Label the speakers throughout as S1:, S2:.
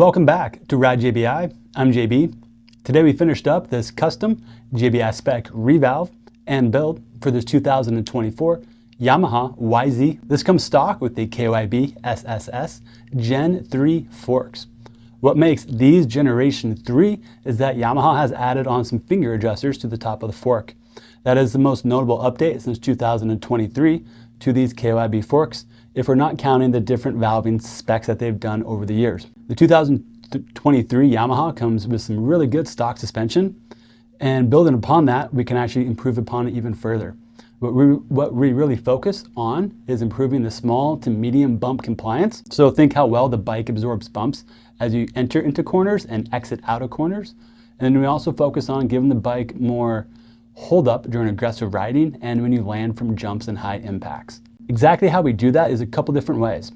S1: Welcome back to Ride JBI. I'm JB. Today we finished up this custom JBI spec revalve and build for this 2024 Yamaha YZ. This comes stock with the KYB SSS Gen 3 forks. What makes these Generation 3 is that Yamaha has added on some finger adjusters to the top of the fork. That is the most notable update since 2023 to these KYB forks, if we're not counting the different valving specs that they've done over the years. The 2023 Yamaha comes with some really good stock suspension, and building upon that, we can actually improve upon it even further. What we really focus on is improving the small to medium bump compliance. So think how well the bike absorbs bumps as you enter into corners and exit out of corners. And then we also focus on giving the bike more hold up during aggressive riding and when you land from jumps and high impacts. Exactly how we do that is a couple different ways.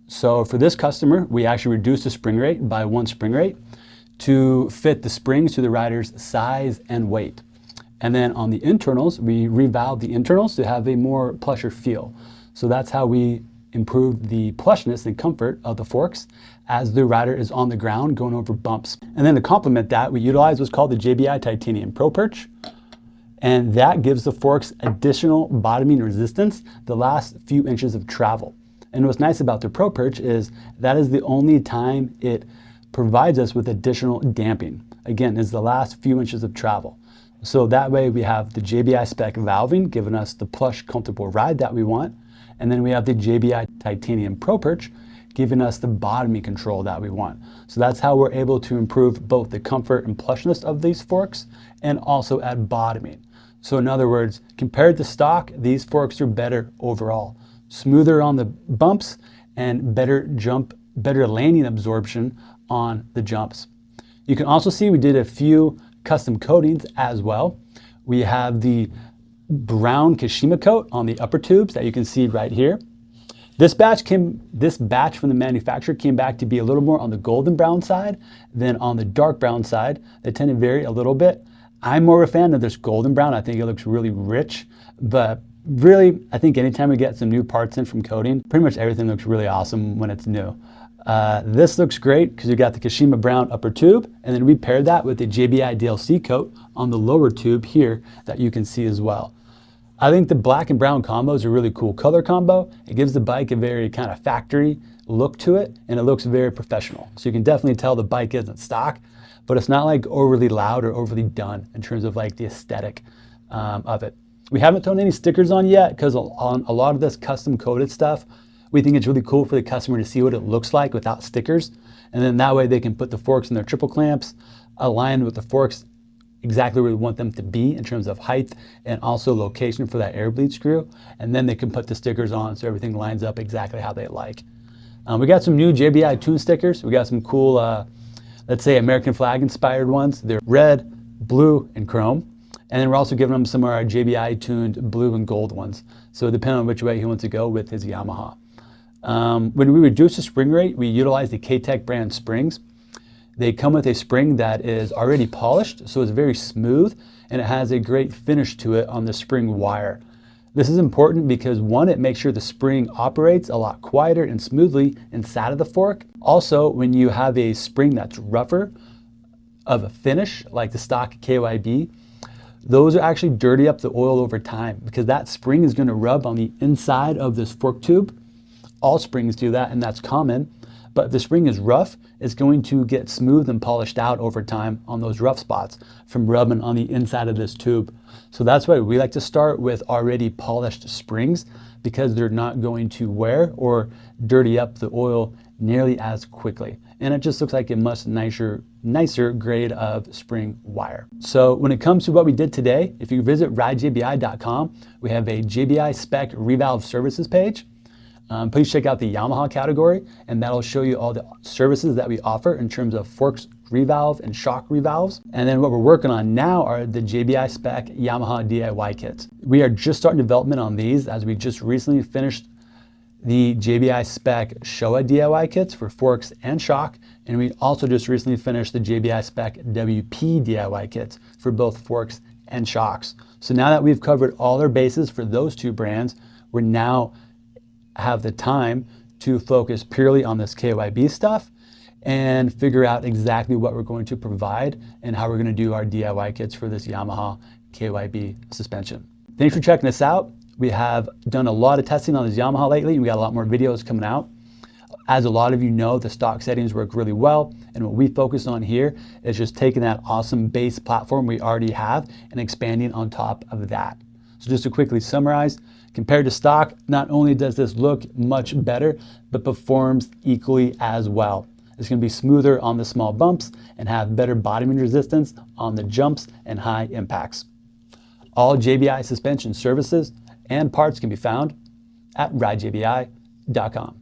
S1: So for this customer, we actually reduced the spring rate by 1 spring rate to fit the springs to the rider's size and weight. And then on the internals, we revalved the internals to have a more plusher feel. So that's how we improve the plushness and comfort of the forks as the rider is on the ground going over bumps. And then to complement that, we utilize what's called the JBI Titanium Pro Perch. And that gives the forks additional bottoming resistance the last few inches of travel. And what's nice about the Pro Perch is that is the only time it provides us with additional damping. Again, is the last few inches of travel. So that way we have the JBI spec valving giving us the plush, comfortable ride that we want. And then we have the JBI Titanium Pro Perch giving us the bottoming control that we want. So that's how we're able to improve both the comfort and plushness of these forks and also add bottoming. So in other words, compared to stock, these forks are better overall. Smoother on the bumps and better landing absorption on the jumps. You can also see we did a few custom coatings as well. We have the brown Kashima coat on the upper tubes that you can see right here. This batch from the manufacturer came back to be a little more on the golden brown side than on the dark brown side. They tend to vary a little bit. I'm more of a fan of this golden brown. I think it looks really rich, but really, I think anytime we get some new parts in from coating, pretty much everything looks really awesome when it's new. This looks great because you got the Kashima brown upper tube, and then we paired that with the JBI DLC coat on the lower tube here that you can see as well. I think the black and brown combo is a really cool color combo. It gives the bike a very kind of factory look to it, and it looks very professional. So you can definitely tell the bike isn't stock, but it's not like overly loud or overly done in terms of like the aesthetic of it. We haven't thrown any stickers on yet because on a lot of this custom coated stuff, we think it's really cool for the customer to see what it looks like without stickers. And then that way they can put the forks in their triple clamps, align with the forks exactly where we want them to be in terms of height and also location for that air bleed screw. And then they can put the stickers on so everything lines up exactly how they like. We got some new JBI Tune stickers. We got some cool, let's say American flag inspired ones. They're red, blue, and chrome. And then we're also giving them some of our JBI tuned blue and gold ones. So depending on which way he wants to go with his Yamaha. When we reduce the spring rate, we utilize the K-Tech brand springs. They come with a spring that is already polished, so it's very smooth, and it has a great finish to it on the spring wire. This is important because one, it makes sure the spring operates a lot quieter and smoothly inside of the fork. Also, when you have a spring that's rougher of a finish, like the stock KYB, those are actually dirty up the oil over time because that spring is going to rub on the inside of this fork tube. All springs do that, and that's common. But if the spring is rough, it's going to get smooth and polished out over time on those rough spots from rubbing on the inside of this tube. So that's why we like to start with already polished springs because they're not going to wear or dirty up the oil nearly as quickly. And it just looks like a much nicer grade of spring wire. So when it comes to what we did today, if you visit ridejbi.com, we have a JBI spec revalve services page. Please check out the Yamaha category, and that'll show you all the services that we offer in terms of forks revalve and shock revalves. And then what we're working on now are the JBI spec Yamaha DIY kits. We are just starting development on these as we just recently finished the JBI spec Showa DIY kits for forks and shock, and we also just recently finished the JBI spec WP DIY kits for both forks and shocks. So now that we've covered all our bases for those two brands, we're now have the time to focus purely on this KYB stuff and figure out exactly what we're going to provide and how we're going to do our DIY kits for this Yamaha KYB suspension. Thanks for checking us out. We have done a lot of testing on this Yamaha lately, and we got a lot more videos coming out. As a lot of you know, the stock settings work really well, and what we focus on here is just taking that awesome base platform we already have and expanding on top of that. So just to quickly summarize, compared to stock, not only does this look much better, but performs equally as well. It's going to be smoother on the small bumps and have better bottoming resistance on the jumps and high impacts. All JBI suspension services and parts can be found at ridejbi.com.